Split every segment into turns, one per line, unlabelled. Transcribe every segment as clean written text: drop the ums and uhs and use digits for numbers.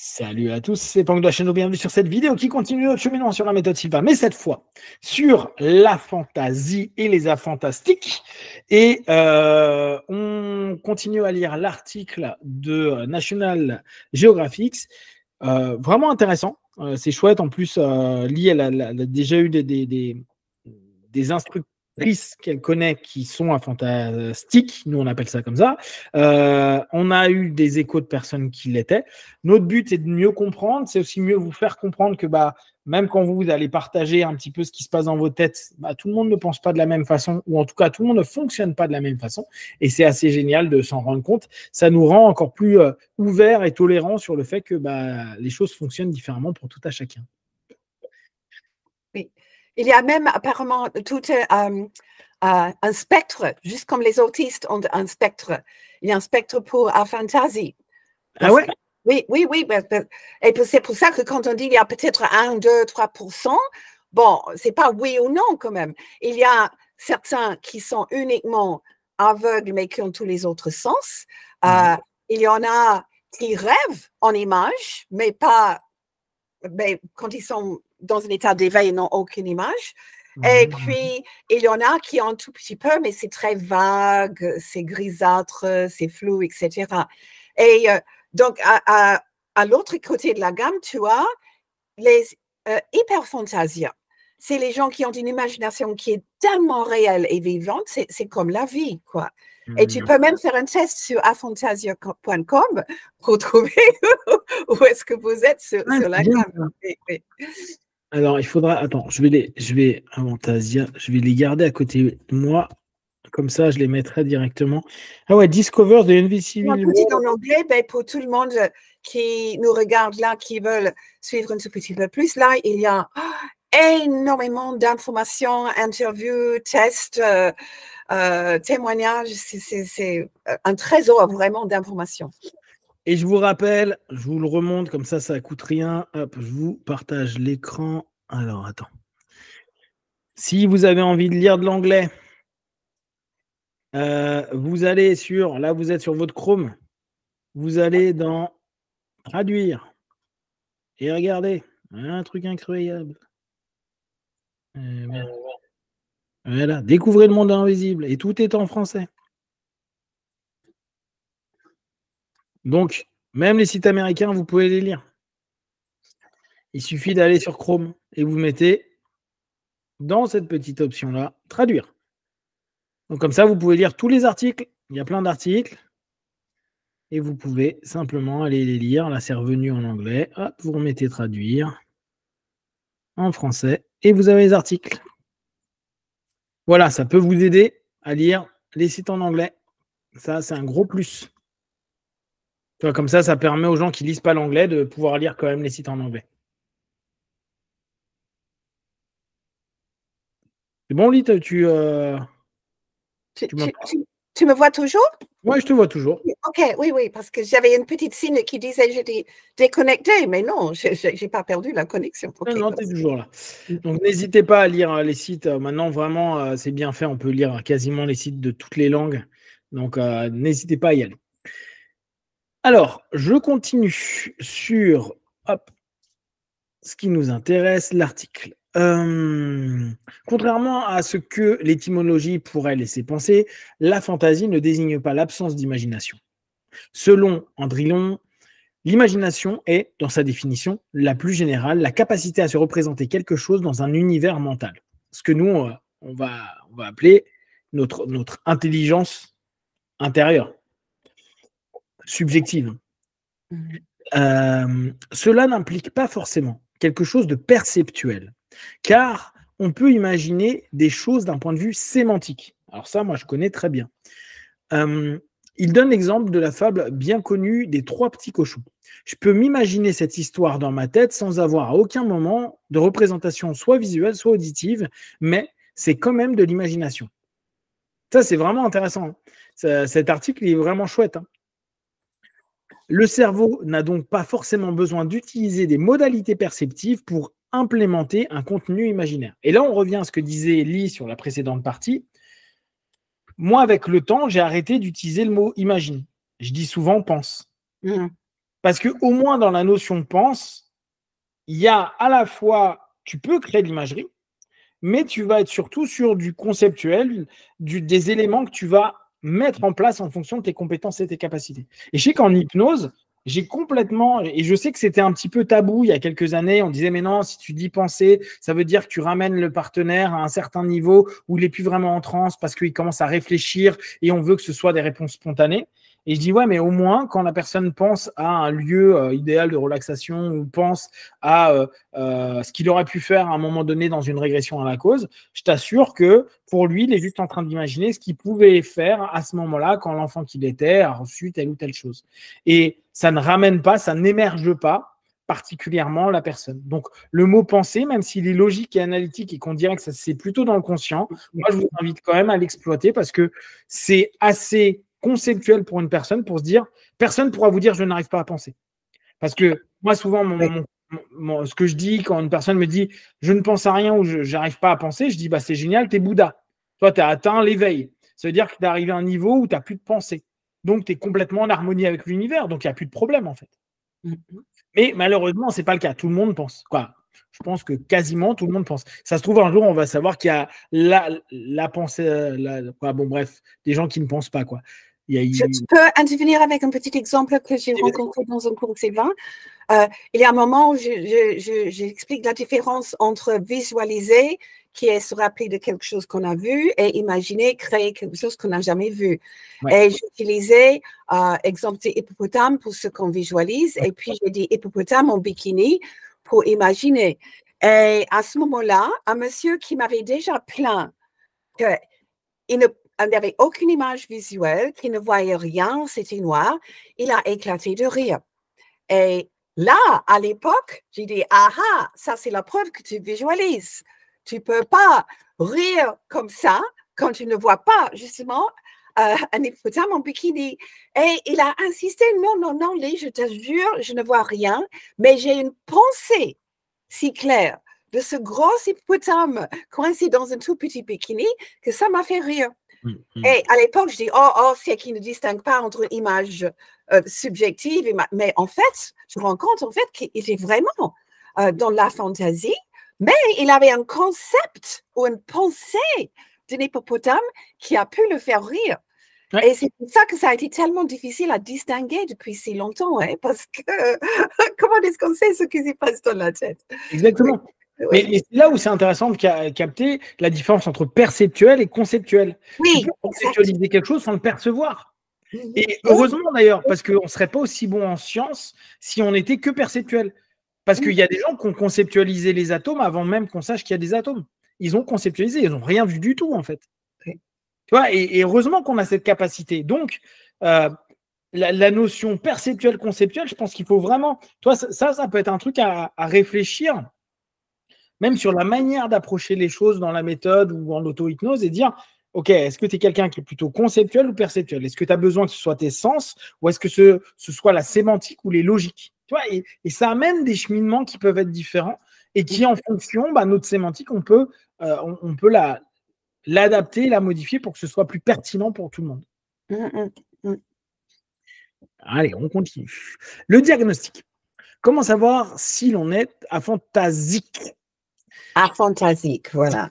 Salut à tous, c'est Pank de la chaîne, bienvenue sur cette vidéo qui continue notre cheminement sur la méthode Sylvain, mais cette fois sur la fantasy et les afantastiques. Et on continue à lire l'article de National Geographic, vraiment intéressant, c'est chouette. En plus, Lee, elle a déjà eu des instructrices qu'elle connaît qui sont fantastiques, nous on appelle ça comme ça. On a eu des échos de personnes qui l'étaient. Notre but est de mieux comprendre, c'est aussi mieux vous faire comprendre que même quand vous allez partager un petit peu ce qui se passe dans vos têtes, tout le monde ne pense pas de la même façon, ou en tout cas tout le monde ne fonctionne pas de la même façon, et c'est assez génial de s'en rendre compte. Ça nous rend encore plus ouverts et tolérants sur le fait que les choses fonctionnent différemment pour tout à chacun.
Oui. Il y a même apparemment tout un spectre, juste comme les autistes ont un spectre. Il y a un spectre pour la fantasy.
Ah ouais?
Oui. Et c'est pour ça que quand on dit qu'il y a peut-être 1, 2, 3%, bon, c'est pas oui ou non quand même. Il y a certains qui sont uniquement aveugles mais qui ont tous les autres sens. Il y en a qui rêvent en images, mais quand ils sont dans un état d'éveil, ils n'ont aucune image. Et puis, il y en a qui ont un tout petit peu, mais c'est très vague, c'est grisâtre, c'est flou, etc. Et donc, à l'autre côté de la gamme, tu as les hyperphantasiens. C'est les gens qui ont une imagination qui est tellement réelle et vivante, c'est comme la vie, quoi. Et tu peux même faire un test sur afantasia.com pour trouver où est-ce que vous êtes sur la gamme.
Alors, il faudra... Attends, je vais Afantasia, je vais les garder à côté de moi. Comme ça, je les mettrai directement. Ah ouais, Discover the Invisible
World. Tout en anglais, pour tout le monde qui nous regarde là, qui veulent suivre un tout petit peu plus, là, il y a énormément d'informations, interviews, tests, témoignages. C'est un trésor vraiment d'informations.
Et je vous rappelle, je vous le remonte, comme ça ne coûte rien. Hop, je vous partage l'écran. Alors, attends. Si vous avez envie de lire de l'anglais, vous allez là vous êtes sur votre Chrome, vous allez dans traduire. Et regardez, un truc incroyable. Voilà, découvrez le monde invisible. Et tout est en français. Donc, même les sites américains, vous pouvez les lire. Il suffit d'aller sur Chrome et vous mettez dans cette petite option-là, traduire. Donc comme ça, vous pouvez lire tous les articles. Il y a plein d'articles. Et vous pouvez simplement aller les lire. Là, c'est revenu en anglais. Hop, vous remettez traduire en français. Et vous avez les articles. Voilà, ça peut vous aider à lire les sites en anglais. Ça, c'est un gros plus. Comme ça, ça permet aux gens qui ne lisent pas l'anglais de pouvoir lire quand même les sites en anglais. C'est bon, Lith, tu
me vois toujours?
Oui, je te vois toujours.
Ok, oui, parce que j'avais une petite signe qui disait que j'étais déconnectée, mais non, je n'ai pas perdu la connexion. Okay,
non, tu es toujours là. Donc, n'hésitez pas à lire les sites. Maintenant, vraiment, c'est bien fait. On peut lire quasiment les sites de toutes les langues. Donc, n'hésitez pas à y aller. Alors, je continue sur ce qui nous intéresse, l'article. Contrairement à ce que l'étymologie pourrait laisser penser, la fantaisie ne désigne pas l'absence d'imagination. Selon Andrilon, l'imagination est, dans sa définition la plus générale, la capacité à se représenter quelque chose dans un univers mental. Ce que nous, on va appeler notre intelligence intérieure, subjective. Cela n'implique pas forcément quelque chose de perceptuel, car on peut imaginer des choses d'un point de vue sémantique. Alors ça, moi, je connais très bien. Il donne l'exemple de la fable bien connue des 3 petits cochons. Je peux m'imaginer cette histoire dans ma tête sans avoir à aucun moment de représentation soit visuelle, soit auditive, mais c'est quand même de l'imagination. Ça, c'est vraiment intéressant. Cet article il est vraiment chouette. Le cerveau n'a donc pas forcément besoin d'utiliser des modalités perceptives pour implémenter un contenu imaginaire. Et là, on revient à ce que disait Lee sur la précédente partie. Moi, avec le temps, j'ai arrêté d'utiliser le mot imagine. Je dis souvent pense. Parce que au moins dans la notion pense, il y a à la fois, tu peux créer de l'imagerie, mais tu vas être surtout sur du conceptuel, des éléments que tu vas mettre en place en fonction de tes compétences et tes capacités. Et je sais qu'en hypnose, j'ai complètement, et je sais que c'était un petit peu tabou il y a quelques années, on disait mais non, si tu dis penser, ça veut dire que tu ramènes le partenaire à un certain niveau où il n'est plus vraiment en transe parce qu'il commence à réfléchir et on veut que ce soit des réponses spontanées. Et je dis ouais, mais au moins quand la personne pense à un lieu idéal de relaxation ou pense à ce qu'il aurait pu faire à un moment donné dans une régression à la cause, je t'assure que pour lui, il est juste en train d'imaginer ce qu'il pouvait faire à ce moment-là quand l'enfant qu'il était a reçu telle ou telle chose. Et ça ne ramène pas, ça n'émerge pas particulièrement la personne. Donc, le mot penser, même s'il est logique et analytique et qu'on dirait que ça c'est plutôt dans le conscient, moi, je vous invite quand même à l'exploiter parce que c'est assez conceptuel pour une personne pour se dire, personne ne pourra vous dire je n'arrive pas à penser. Parce que moi, souvent, ce que je dis quand une personne me dit je ne pense à rien ou je n'arrive pas à penser, je dis bah, c'est génial, tu es Bouddha. Toi, tu as atteint l'éveil. Ça veut dire que tu es arrivé à un niveau où tu n'as plus de pensée. Donc, tu es complètement en harmonie avec l'univers. Donc, il n'y a plus de problème, en fait. Mais malheureusement, ce n'est pas le cas. Tout le monde pense. Quoi. Je pense que quasiment tout le monde pense. Ça se trouve, un jour, on va savoir qu'il y a la pensée. Bon, bref, des gens qui ne pensent pas. Quoi.
Je peux intervenir avec un petit exemple que j'ai rencontré dans un cours Sylvain. Il y a un moment où j'explique la différence entre visualiser, qui est se rappeler de quelque chose qu'on a vu, et imaginer, créer quelque chose qu'on n'a jamais vu. Ouais. Et j'utilisais exemple des hippopotames pour ce qu'on visualise, et puis j'ai dit hippopotame en bikini pour imaginer. Et à ce moment-là, un monsieur qui m'avait déjà plaint qu'il n'avait aucune image visuelle, qu'il ne voyait rien, c'était noir, il a éclaté de rire. Et là, à l'époque, j'ai dit, ah, ça c'est la preuve que tu visualises. Tu ne peux pas rire comme ça quand tu ne vois pas justement un hippopotame en bikini. Et il a insisté, non, Lee, je te jure, je ne vois rien, mais j'ai une pensée si claire de ce gros hippopotame coincé dans un tout petit bikini que ça m'a fait rire. Et à l'époque, je dis, c'est qu'il ne distingue pas entre image subjective, mais en fait, je me rends compte en fait qu'il était vraiment dans la fantaisie, mais il avait un concept ou une pensée d'un hippopotame qui a pu le faire rire. Ouais. Et c'est pour ça que ça a été tellement difficile à distinguer depuis si longtemps, hein, parce que comment est-ce qu'on sait ce qui se passe dans la tête?
Exactement. Oui. Mais c'est là où c'est intéressant de capter la différence entre perceptuel et conceptuel. Oui, tu peux conceptualiser quelque chose sans le percevoir. Et heureusement d'ailleurs, parce qu'on ne serait pas aussi bon en sciences si on n'était que perceptuel. Parce qu'il y a des gens qui ont conceptualisé les atomes avant même qu'on sache qu'il y a des atomes. Ils ont conceptualisé, ils n'ont rien vu du tout en fait. Tu vois, et heureusement qu'on a cette capacité. Donc, la notion perceptuelle-conceptuelle, je pense qu'il faut vraiment… Toi, ça peut être un truc à réfléchir, même sur la manière d'approcher les choses dans la méthode ou en auto-hypnose et dire, OK, est-ce que tu es quelqu'un qui est plutôt conceptuel ou perceptuel? Est-ce que tu as besoin que ce soit tes sens ou est-ce que ce soit la sémantique ou les logiques? Tu vois, et ça amène des cheminements qui peuvent être différents et qui, en fonction, notre sémantique, on peut l'adapter, la modifier pour que ce soit plus pertinent pour tout le monde. Allez, on continue. Le diagnostic. Comment savoir si l'on est aphantasique?
Aphantasique, voilà.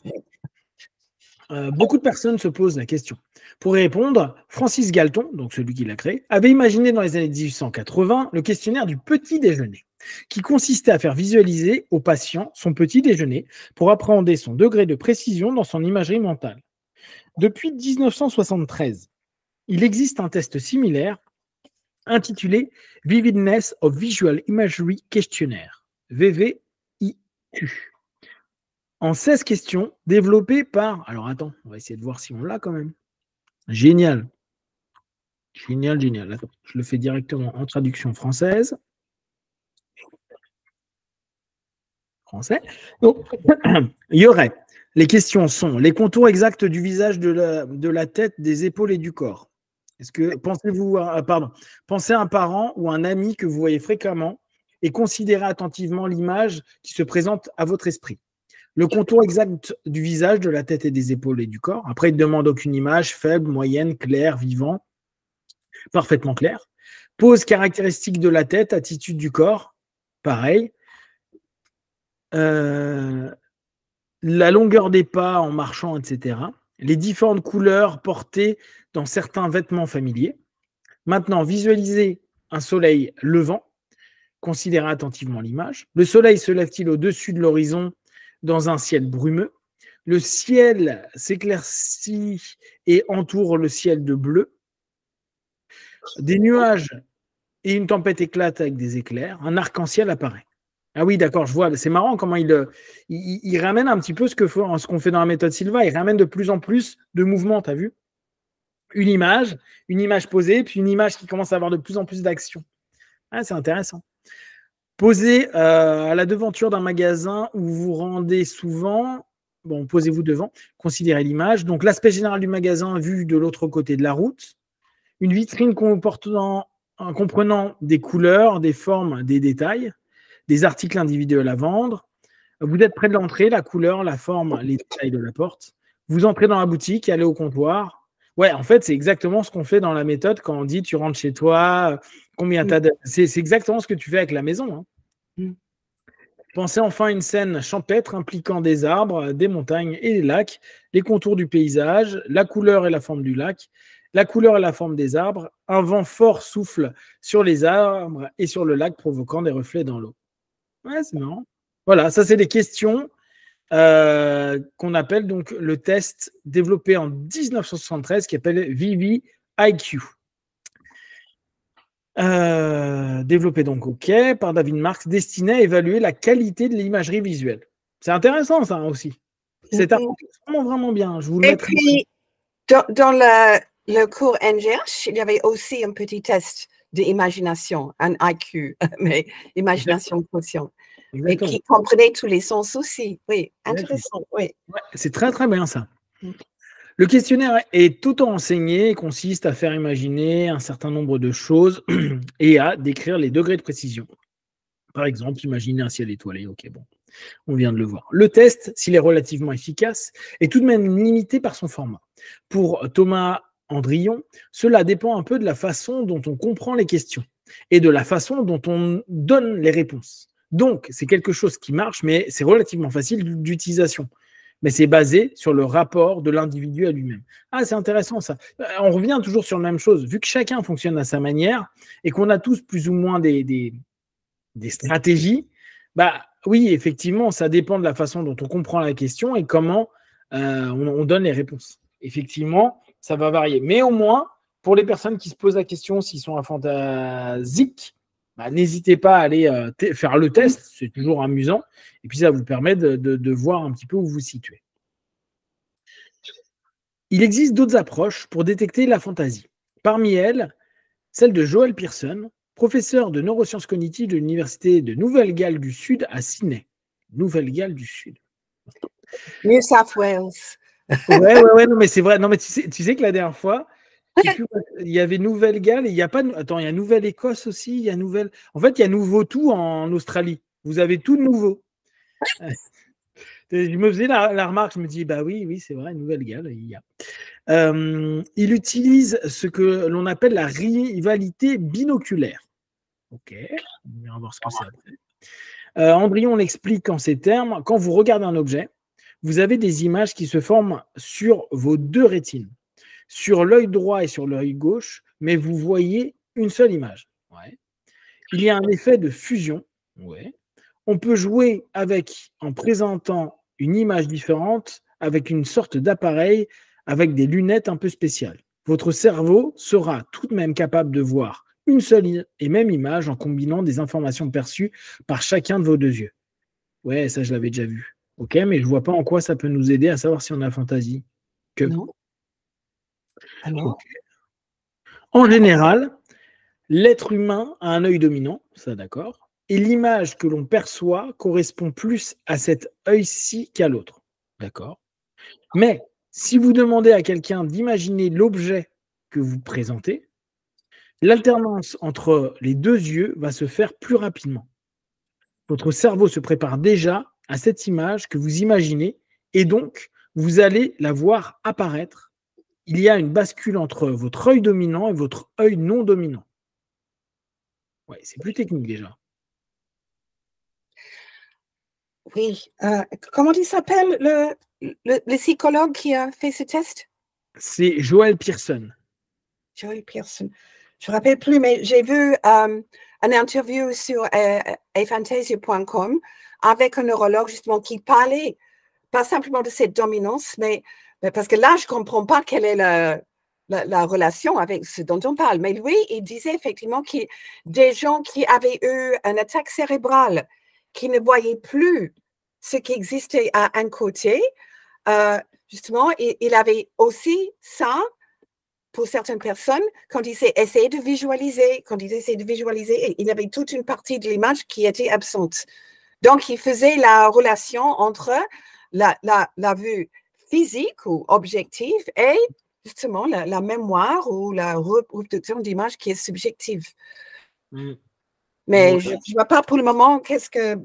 Beaucoup de personnes se posent la question. Pour y répondre, Francis Galton, donc celui qui l'a créé, avait imaginé dans les années 1880 le questionnaire du petit déjeuner, qui consistait à faire visualiser au patient son petit déjeuner pour appréhender son degré de précision dans son imagerie mentale. Depuis 1973, il existe un test similaire intitulé Vividness of Visual Imagery Questionnaire, VVIQ. En 16 questions, développées par… Alors attends, on va essayer de voir si on l'a quand même. Génial. Génial. Attends, je le fais directement en traduction française. Français. Donc, il y aurait… Les questions sont les contours exacts du visage, de la tête, des épaules et du corps. Est-ce que pensez à un parent ou un ami que vous voyez fréquemment et considérez attentivement l'image qui se présente à votre esprit. Le contour exact du visage, de la tête et des épaules et du corps. Après, il ne demande aucune image, faible, moyenne, claire, vivant, parfaitement claire. Pose caractéristique de la tête, attitude du corps, pareil. La longueur des pas en marchant, etc. Les différentes couleurs portées dans certains vêtements familiers. Maintenant, visualisez un soleil levant. Considérez attentivement l'image. Le soleil se lève-t-il au-dessus de l'horizon dans un ciel brumeux? Le ciel s'éclaircit et entoure le ciel de bleu. Des nuages et une tempête éclate avec des éclairs. Un arc-en-ciel apparaît. Ah oui, d'accord, je vois. C'est marrant comment il ramène un petit peu ce qu'on fait dans la méthode Silva. Il ramène de plus en plus de mouvements, tu as vu? Une image posée, puis une image qui commence à avoir de plus en plus d'action. Ah, c'est intéressant. Posez à la devanture d'un magasin où vous vous rendez souvent. Bon, posez-vous devant, considérez l'image. Donc, l'aspect général du magasin vu de l'autre côté de la route. Une vitrine comprenant des couleurs, des formes, des détails, des articles individuels à vendre. Vous êtes près de l'entrée, la couleur, la forme, les détails de la porte. Vous entrez dans la boutique, allez au comptoir. Ouais, en fait, c'est exactement ce qu'on fait dans la méthode quand on dit tu rentres chez toi, combien t'as de... C'est exactement ce que tu fais avec la maison. Hein. Pensez enfin à une scène champêtre impliquant des arbres, des montagnes et des lacs, les contours du paysage, la couleur et la forme du lac, la couleur et la forme des arbres. Un vent fort souffle sur les arbres et sur le lac, provoquant des reflets dans l'eau. Ouais, c'est marrant. Voilà, ça, c'est des questions qu'on appelle donc le test développé en 1973 qui s'appelle VVIQ. Développé donc par David Marks, destiné à évaluer la qualité de l'imagerie visuelle. C'est intéressant ça aussi. C'est vraiment, vraiment bien. Je vous le mettrai.
Puis, dans le cours NGH, il y avait aussi un petit test d'imagination, un IQ, mais imagination quotient. Et qui comprenait tous les sens aussi. Oui, intéressant. Oui.
Ouais, c'est très, très bien ça. Le questionnaire est auto-enseigné et consiste à faire imaginer un certain nombre de choses et à décrire les degrés de précision. Par exemple, imaginer un ciel étoilé. Ok, bon, on vient de le voir. Le test, s'il est relativement efficace, est tout de même limité par son format. Pour Thomas Andrion, cela dépend un peu de la façon dont on comprend les questions et de la façon dont on donne les réponses. Donc, c'est quelque chose qui marche, mais c'est relativement facile d'utilisation. Mais c'est basé sur le rapport de l'individu à lui-même. Ah, c'est intéressant ça. On revient toujours sur la même chose. Vu que chacun fonctionne à sa manière et qu'on a tous plus ou moins des stratégies, bah oui, effectivement, ça dépend de la façon dont on comprend la question et comment on donne les réponses. Effectivement, ça va varier. Mais au moins, pour les personnes qui se posent la question s'ils sont aphantasiques, bah, n'hésitez pas à aller faire le test, c'est toujours amusant. Et puis, ça vous permet de voir un petit peu où vous vous situez. Il existe d'autres approches pour détecter la fantaisie. Parmi elles, celle de Joel Pearson, professeur de neurosciences cognitives de l'Université de Nouvelle-Galles du Sud à Sydney. Nouvelle-Galles du Sud.
New South Wales.
Ouais, non, mais c'est vrai. Non, mais tu sais que la dernière fois, il y avait Nouvelle-Galles et il n'y a pas. Attends, il y a Nouvelle-Écosse aussi. Il y a Nouvelle. En fait, il y a Nouveau tout en Australie. Vous avez tout de nouveau. Je me faisais la remarque, je me dis, bah oui, c'est vrai, Nouvelle-Galles, il y a. Il utilise ce que l'on appelle la rivalité binoculaire. Ok, on va voir ce que c'est après. Andrion l'explique en ces termes. Quand vous regardez un objet, vous avez des images qui se forment sur vos deux rétines, sur l'œil droit et sur l'œil gauche, mais vous voyez une seule image. Ouais. Il y a un effet de fusion. Ouais. On peut jouer avec, en présentant une image différente, avec une sorte d'appareil, avec des lunettes un peu spéciales. Votre cerveau sera tout de même capable de voir une seule et même image en combinant des informations perçues par chacun de vos deux yeux. Ouais, ça je l'avais déjà vu. Ok, mais je ne vois pas en quoi ça peut nous aider à savoir si on a fantaisie.
Non. Alors
okay. En général, l'être humain a un œil dominant, ça d'accord, et l'image que l'on perçoit correspond plus à cet œil-ci qu'à l'autre. D'accord. Mais si vous demandez à quelqu'un d'imaginer l'objet que vous présentez, l'alternance entre les deux yeux va se faire plus rapidement. Votre cerveau se prépare déjà à cette image que vous imaginez et donc vous allez la voir apparaître. Il y a une bascule entre votre œil dominant et votre œil non dominant. Ouais, c'est plus technique déjà.
Oui. Comment il s'appelle le psychologue qui a fait ce test?
C'est Joel Pearson.
Joel Pearson. Je ne me rappelle plus, mais j'ai vu une interview sur afantasia.com avec un neurologue justement qui parlait pas simplement de cette dominance, mais parce que là, je ne comprends pas quelle est la relation avec ce dont on parle. Mais lui, il disait effectivement que des gens qui avaient eu une attaque cérébrale, qui ne voyaient plus ce qui existait à un côté, justement, il avait aussi ça pour certaines personnes, quand ils essayaient de visualiser, il avait toute une partie de l'image qui était absente. Donc, il faisait la relation entre la vue physique ou objective et justement la mémoire ou la reproduction d'image qui est subjective. Mais je ne vois pas pour le moment qu'est-ce que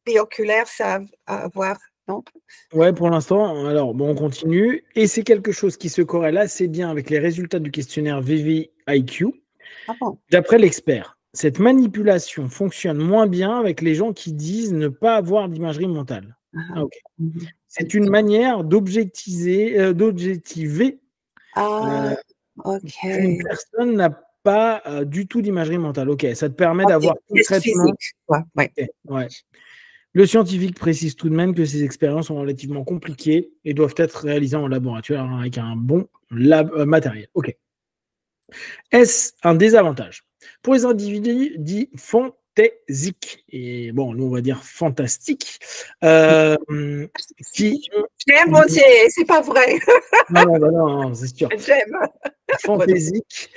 bioculaire ça a à voir, non?
Ouais, pour l'instant, alors bon, on continue. Et c'est quelque chose qui se corrèle assez bien avec les résultats du questionnaire VVIQ.
Ah bon?
D'après l'expert, cette manipulation fonctionne moins bien avec les gens qui disent ne pas avoir d'imagerie mentale. Ah, ok. C'est une manière d'objectiver
ok.
qu'une personne n'a pas du tout d'imagerie mentale. Ok, ça te permet d'avoir concrètement.
Ouais.
Ouais. Le scientifique précise tout de même que ces expériences sont relativement compliquées et doivent être réalisées en laboratoire avec un bon matériel. Ok. Est-ce un désavantage pour les individus dits fantaisiques, et bon, nous on va dire fantastiques, qui
J'aime voter, c'est pas vrai.
Non, c'est sûr.
J'aime.
Fantaisiques,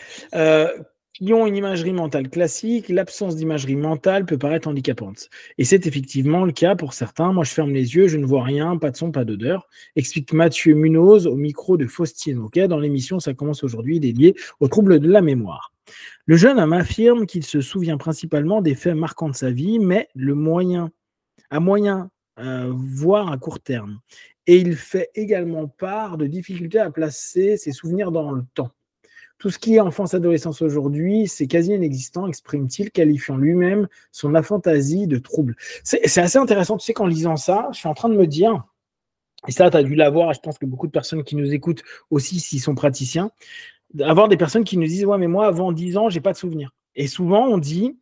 qui ont une imagerie mentale classique, l'absence d'imagerie mentale peut paraître handicapante. Et c'est effectivement le cas pour certains. Moi, je ferme les yeux, je ne vois rien, pas de son, pas d'odeur, explique Mathieu Munoz au micro de Faustine Oquet dans l'émission Ça commence aujourd'hui, dédiée aux troubles de la mémoire. Le jeune homme affirme qu'il se souvient principalement des faits marquants de sa vie, mais à moyen, voire à court terme. Et il fait également part de difficultés à placer ses souvenirs dans le temps. Tout ce qui est enfance-adolescence aujourd'hui, c'est quasi inexistant, exprime-t-il, qualifiant lui-même son aphantasie de trouble. C'est assez intéressant, tu sais, qu'en lisant ça, je suis en train de me dire, et ça, tu as dû l'avoir, et je pense que beaucoup de personnes qui nous écoutent aussi, s'ils sont praticiens, avoir des personnes qui nous disent « Ouais, mais moi, avant 10 ans, j'ai pas de souvenirs. » Et souvent, on dit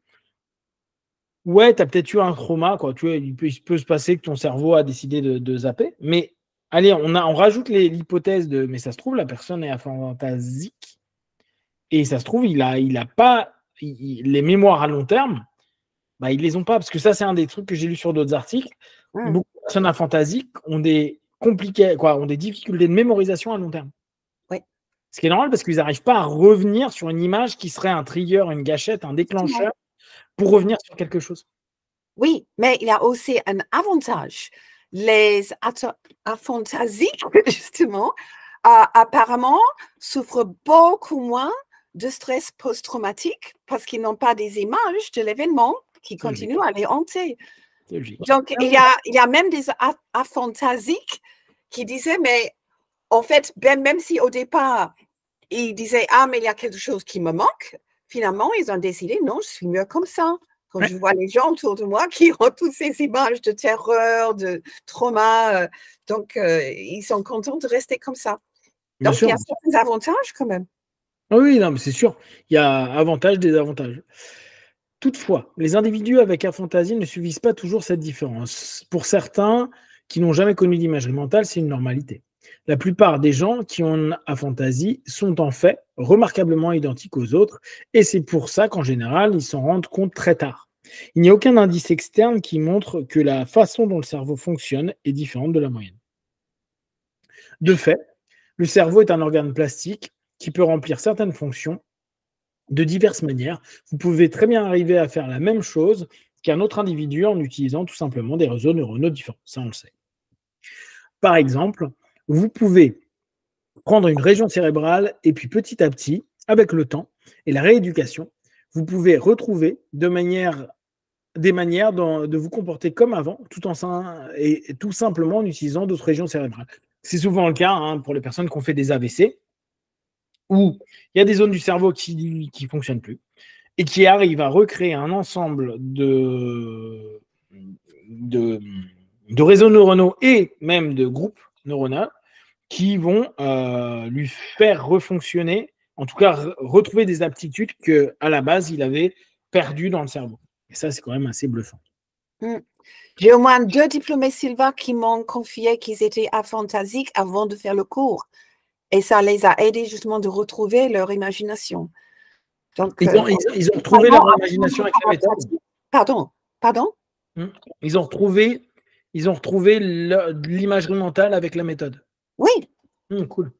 « Ouais, tu as peut-être eu un trauma, quoi. Tu vois, il peut se passer que ton cerveau a décidé de zapper. » Mais allez, on rajoute l'hypothèse de « Mais ça se trouve, la personne est aphantasique. » Et ça se trouve, il a pas les mémoires à long terme, bah, ils les ont pas. Parce que ça, c'est un des trucs que j'ai lu sur d'autres articles. Beaucoup de personnes aphantasiques ont des difficultés de mémorisation à long terme.
Oui.
Ce qui est normal parce qu'ils n'arrivent pas à revenir sur une image qui serait un trigger, une gâchette, un déclencheur pour revenir sur quelque chose.
Oui, mais il y a aussi un avantage. Les aphantasiques, justement, apparemment, souffrent beaucoup moins de stress post-traumatique parce qu'ils n'ont pas des images de l'événement qui continuent à les hanter. Donc, il y a même des aphantasiques qui disaient, mais en fait, même si au départ, ils disaient, ah, mais il y a quelque chose qui me manque, finalement, ils ont décidé, non, je suis mieux comme ça. Quand je vois les gens autour de moi qui ont toutes ces images de terreur, de trauma, donc ils sont contents de rester comme ça. Donc, il y a certains avantages quand même.
Oui, non, mais c'est sûr. Il y a avantages, désavantages. Toutefois, les individus avec aphantasie ne subissent pas toujours cette différence. Pour certains qui n'ont jamais connu d'imagerie mentale, c'est une normalité. La plupart des gens qui ont une aphantasie sont en fait remarquablement identiques aux autres, et c'est pour ça qu'en général, ils s'en rendent compte très tard. Il n'y a aucun indice externe qui montre que la façon dont le cerveau fonctionne est différente de la moyenne. De fait, le cerveau est un organe plastique qui peut remplir certaines fonctions de diverses manières. Vous pouvez très bien arriver à faire la même chose qu'un autre individu en utilisant tout simplement des réseaux neuronaux différents. Ça, on le sait. Par exemple, vous pouvez prendre une région cérébrale et puis petit à petit, avec le temps et la rééducation, vous pouvez retrouver des manières de vous comporter comme avant, tout simplement en utilisant d'autres régions cérébrales. C'est souvent le cas pour les personnes qui ont fait des AVC, où il y a des zones du cerveau qui ne fonctionnent plus. et qui arrive à recréer un ensemble de réseaux neuronaux et même de groupes neuronaux qui vont lui faire refonctionner, en tout cas retrouver des aptitudes qu'à la base, il avait perdues dans le cerveau. Et ça, c'est quand même assez bluffant.
J'ai au moins 2 diplômés Silva qui m'ont confié qu'ils étaient aphantasiques avant de faire le cours. Et ça les a aidés justement de retrouver leur imagination. Donc,
ils ont retrouvé leur imagination avec la méthode.
Pardon?
Ils ont retrouvé l'imagerie mentale avec la méthode.
Oui.
Cool.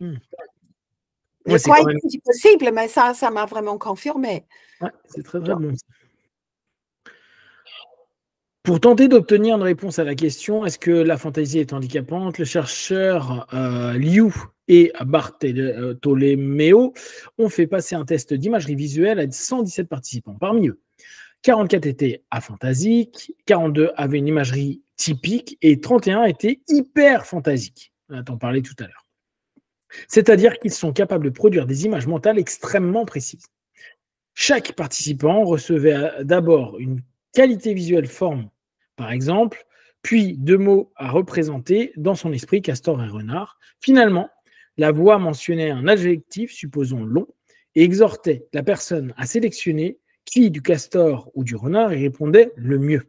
Je croyais que c'était possible, mais ça m'a vraiment confirmé.
Ouais, c'est très, très bon. Pour tenter d'obtenir une réponse à la question « Est-ce que la fantaisie est handicapante ?», le chercheur Liu et Bartolomeo ont fait passer un test d'imagerie visuelle à 117 participants. Parmi eux, 44 étaient aphantasiques, 42 avaient une imagerie typique et 31 étaient hyper fantasiques. On a parlé tout à l'heure. C'est-à-dire qu'ils sont capables de produire des images mentales extrêmement précises. Chaque participant recevait d'abord une qualité visuelle forme, par exemple, puis 2 mots à représenter dans son esprit, castor et renard. Finalement, la voix mentionnait un adjectif, supposons long, et exhortait la personne à sélectionner qui du castor ou du renard y répondait le mieux.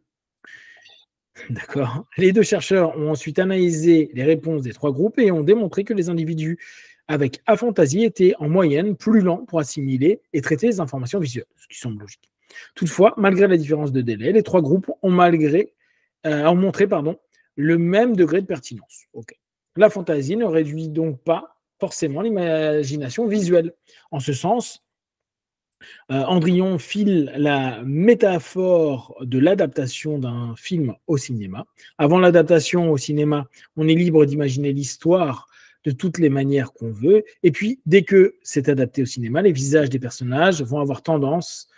D'accord. Les 2 chercheurs ont ensuite analysé les réponses des 3 groupes et ont démontré que les individus avec aphantasie étaient en moyenne plus lents pour assimiler et traiter les informations visuelles, ce qui semble logique. Toutefois, malgré la différence de délai, les 3 groupes ont montré le même degré de pertinence. Okay. La fantaisie ne réduit donc pas forcément l'imagination visuelle. En ce sens, Andrion file la métaphore de l'adaptation d'un film au cinéma. Avant l'adaptation au cinéma, on est libre d'imaginer l'histoire de toutes les manières qu'on veut. Et puis, dès que c'est adapté au cinéma, les visages des personnages vont avoir tendance,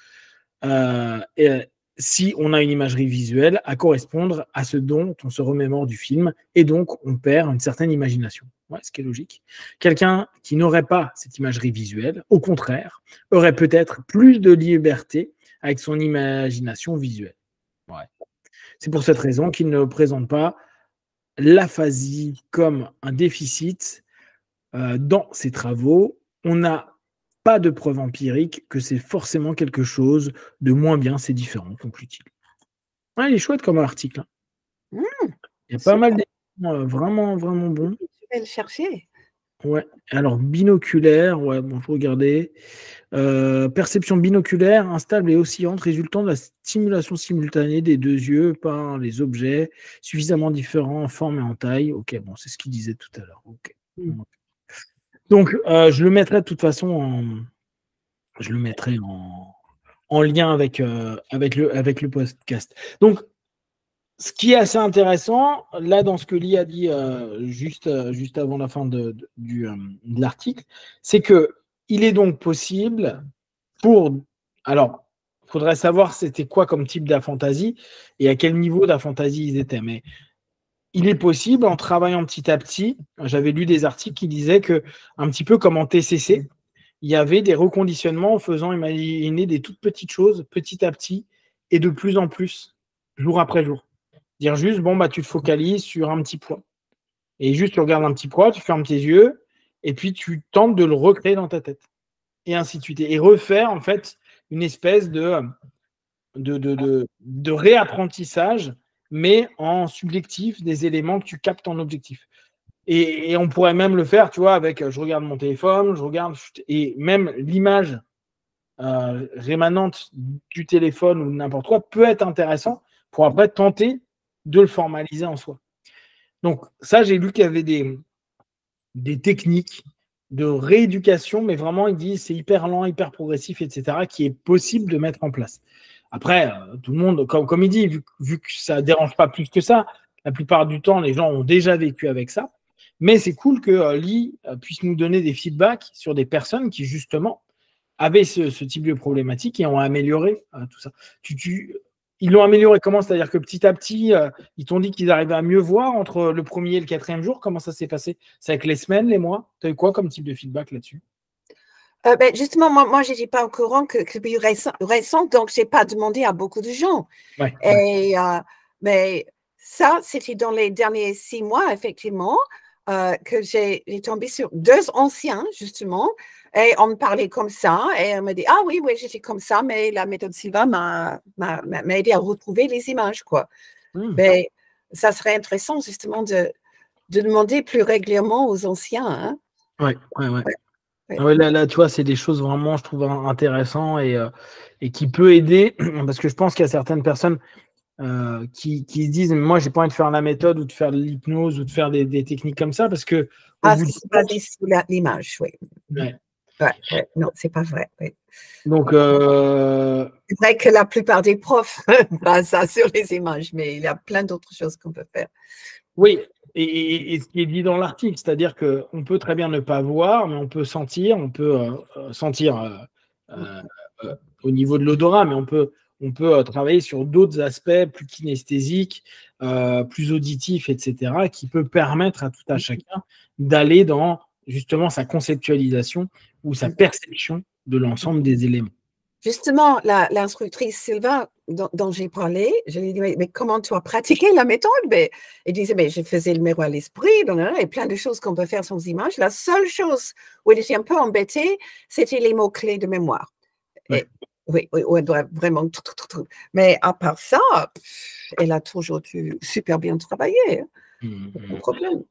si on a une imagerie visuelle, à correspondre à ce dont on se remémore du film. Et donc, on perd une certaine imagination. Ouais, ce qui est logique. Quelqu'un qui n'aurait pas cette imagerie visuelle, au contraire, aurait peut-être plus de liberté avec son imagination visuelle. Ouais. C'est pour cette raison qu'il ne présente pas l'aphasie comme un déficit dans ses travaux. On n'a pas de preuve empirique que c'est forcément quelque chose de moins bien, c'est différent, conclut-il. Ouais, il est chouette comme article. Il y a pas mal d'éléments vraiment, vraiment bons.
Je vais le chercher.
Ouais, alors binoculaire, ouais, bon, faut regarder. Perception binoculaire, instable et oscillante, résultant de la stimulation simultanée des 2 yeux par les objets suffisamment différents en forme et en taille. Ok, bon, c'est ce qu'il disait tout à l'heure. Okay. Donc, je le mettrai de toute façon en lien avec le podcast. Donc, ce qui est assez intéressant, là, dans ce que Lee a dit juste avant la fin de l'article, c'est qu'il est donc possible alors, il faudrait savoir c'était quoi comme type d'aphantasie et à quel niveau d'aphantasie ils étaient, mais il est possible, en travaillant petit à petit, j'avais lu des articles qui disaient que, un petit peu comme en TCC, il y avait des reconditionnements en faisant imaginer des toutes petites choses, petit à petit, et de plus en plus, jour après jour. Dire juste, bon, bah, tu te focalises sur un petit point. Et juste, tu regardes un petit point, tu fermes tes yeux, et puis tu tentes de le recréer dans ta tête. Et ainsi de suite. Et refaire, en fait, une espèce de réapprentissage, mais en subjectif des éléments que tu captes en objectif. Et on pourrait même le faire, tu vois, avec je regarde mon téléphone, et même l'image rémanente du téléphone ou n'importe quoi peut être intéressant pour après tenter de le formaliser en soi. Donc ça, j'ai lu qu'il y avait des techniques de rééducation, mais vraiment, ils disent c'est hyper lent, hyper progressif, etc., qui est possible de mettre en place. Après, tout le monde, comme il dit, vu que ça ne dérange pas plus que ça, la plupart du temps, les gens ont déjà vécu avec ça. Mais c'est cool que Lee puisse nous donner des feedbacks sur des personnes qui, justement, avaient ce type de problématique et ont amélioré tout ça. Ils l'ont amélioré comment? C'est-à-dire que petit à petit, ils t'ont dit qu'ils arrivaient à mieux voir entre le 1er et le 4e jour. Comment ça s'est passé? C'est avec les semaines, les mois? Tu as eu quoi comme type de feedback là-dessus?
Ben justement, moi je n'étais pas au courant que plus récent, donc je n'ai pas demandé à beaucoup de gens.
Ouais.
Et, mais ça, c'était dans les derniers 6 mois, effectivement, que j'ai tombé sur 2 anciens, justement, et on me parlait comme ça, et on me dit, ah oui, j'étais comme ça, mais la méthode Silva m'a aidé à retrouver les images, quoi. Mais ça serait intéressant, justement, de demander plus régulièrement aux anciens. Hein.
Ouais. Ouais, là, tu vois, c'est des choses vraiment, je trouve, intéressantes et qui peut aider, parce que je pense qu'il y a certaines personnes qui se disent, moi, j'ai pas envie de faire la méthode ou de faire de l'hypnose ou de faire des techniques comme ça, parce que au bout
c'est basé sur l'image, oui.
Ouais.
Non, c'est pas vrai. Oui.
Donc,
c'est vrai que la plupart des profs basent ça sur les images, mais il y a plein d'autres choses qu'on peut faire.
Oui, et ce qui est dit dans l'article, c'est-à-dire qu'on peut très bien ne pas voir, mais on peut sentir au niveau de l'odorat, mais on peut travailler sur d'autres aspects plus kinesthésiques, plus auditifs, etc., qui peut permettre à tout à chacun d'aller dans justement sa conceptualisation ou sa perception de l'ensemble des éléments.
Justement, l'instructrice Sylvain dont j'ai parlé, je lui ai dit, mais comment tu as pratiqué la méthode? Elle disait, mais je faisais le miroir à l'esprit, et plein de choses qu'on peut faire sans images. La seule chose où elle était un peu embêtée, c'était les mots-clés de mémoire.
Ouais.
Oui, elle doit vraiment... Mais à part ça, elle a toujours super bien travaillé. Pas de problème.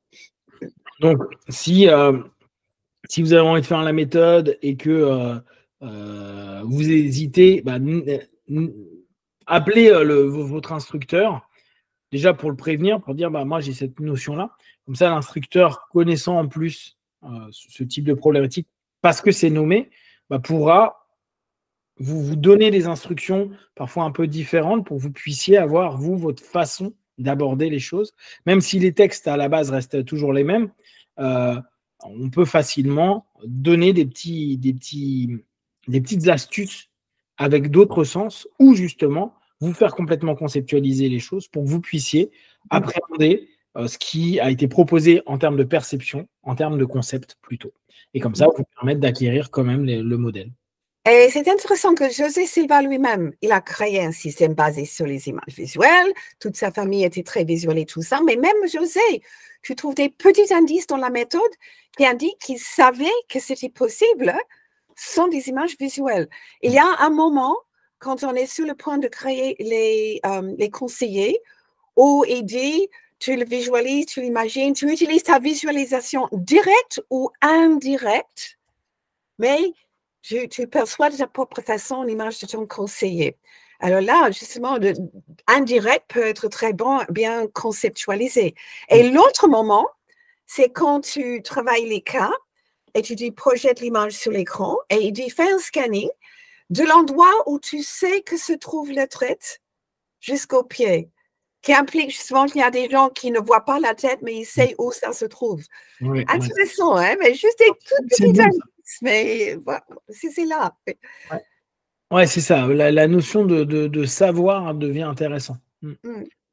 Donc, si vous avez envie de faire la méthode et que vous hésitez, appelez votre instructeur, déjà pour le prévenir, pour dire, moi j'ai cette notion-là. Comme ça, l'instructeur, connaissant en plus ce type de problématique, parce que c'est nommé, pourra vous donner des instructions parfois un peu différentes pour que vous puissiez avoir, vous, votre façon d'aborder les choses. Même si les textes à la base restent toujours les mêmes, on peut facilement donner des petites astuces avec d'autres sens ou justement vous faire complètement conceptualiser les choses pour que vous puissiez appréhender ce qui a été proposé en termes de perception, en termes de concept plutôt. Et comme ça, vous permettre d'acquérir quand même le modèle.
Et c'est intéressant que José Silva lui-même, il a créé un système basé sur les images visuelles. Toute sa famille était très visuelle et tout ça. Mais même José, tu trouves des petits indices dans la méthode qui indiquent qu'il savait que c'était possible sans des images visuelles. Il y a un moment, quand on est sur le point de créer les conseillers, où il dit, tu le visualises, tu l'imagines, tu utilises ta visualisation directe ou indirecte, mais tu perçois de ta propre façon l'image de ton conseiller. Alors là, justement, indirect peut être très bien conceptualisé. Et l'autre moment, c'est quand tu travailles les cas et tu dis projette l'image sur l'écran et il dit fais un scanning de l'endroit où tu sais que se trouve la tête jusqu'au pied, qui implique justement qu'il y a des gens qui ne voient pas la tête, mais ils savent où ça se trouve.
Oui,
intéressant, hein, mais juste des toutes petites indices, mais voilà, c'est là.
Ouais, c'est ça. La notion de savoir devient intéressante.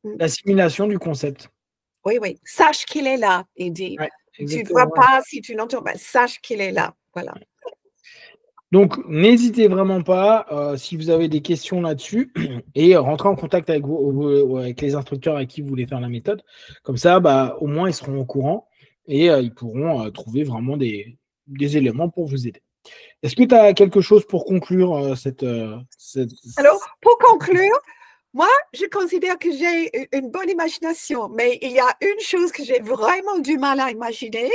L'assimilation du concept.
Oui. Sache qu'il est là, il dit.
Ouais,
tu ne vois pas, si tu l'entends, sache qu'il est là. Voilà.
Donc, n'hésitez vraiment pas, si vous avez des questions là-dessus, et rentrez en contact avec avec les instructeurs avec qui vous voulez faire la méthode. Comme ça, au moins, ils seront au courant et ils pourront trouver vraiment des éléments pour vous aider. Est-ce que tu as quelque chose pour conclure
Alors, pour conclure, moi, je considère que j'ai une bonne imagination, mais il y a une chose que j'ai vraiment du mal à imaginer,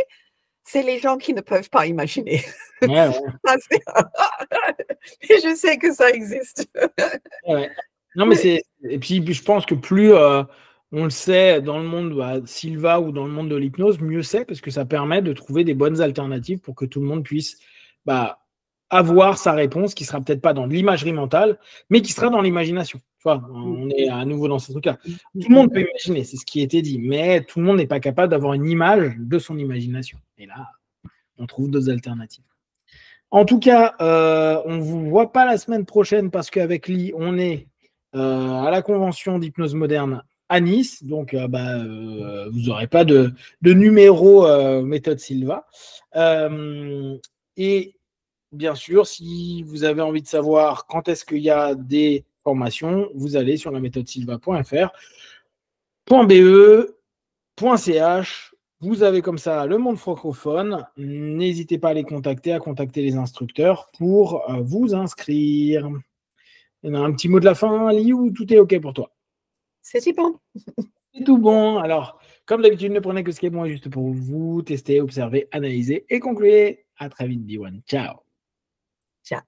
c'est les gens qui ne peuvent pas imaginer.
Ouais.
Et je sais que ça existe.
Ouais. Non, mais et puis je pense que plus on le sait dans le monde Silva ou dans le monde de l'hypnose, mieux c'est parce que ça permet de trouver des bonnes alternatives pour que tout le monde puisse avoir sa réponse qui sera peut-être pas dans l'imagerie mentale, mais qui sera dans l'imagination. Tu vois, on est à nouveau dans ce truc-là. Tout le monde peut imaginer, c'est ce qui a été dit, mais tout le monde n'est pas capable d'avoir une image de son imagination. Et là, on trouve d'autres alternatives. En tout cas, on ne vous voit pas la semaine prochaine parce qu'avec Lee, on est à la convention d'hypnose moderne à Nice. Donc, vous n'aurez pas de numéro méthode Silva. Et bien sûr, si vous avez envie de savoir quand est-ce qu'il y a des formations, vous allez sur la méthode silva.fr, .be.ch. Vous avez comme ça le monde francophone. N'hésitez pas à les contacter, à contacter les instructeurs pour vous inscrire. Il y en a un petit mot de la fin, Ali, ou tout est OK pour toi?
C'est bon.
C'est tout bon. Alors, comme d'habitude, ne prenez que ce qui est bon et juste pour vous. Testez, observez, analysez et concluez. À très vite, B1. Ciao.
Ciao.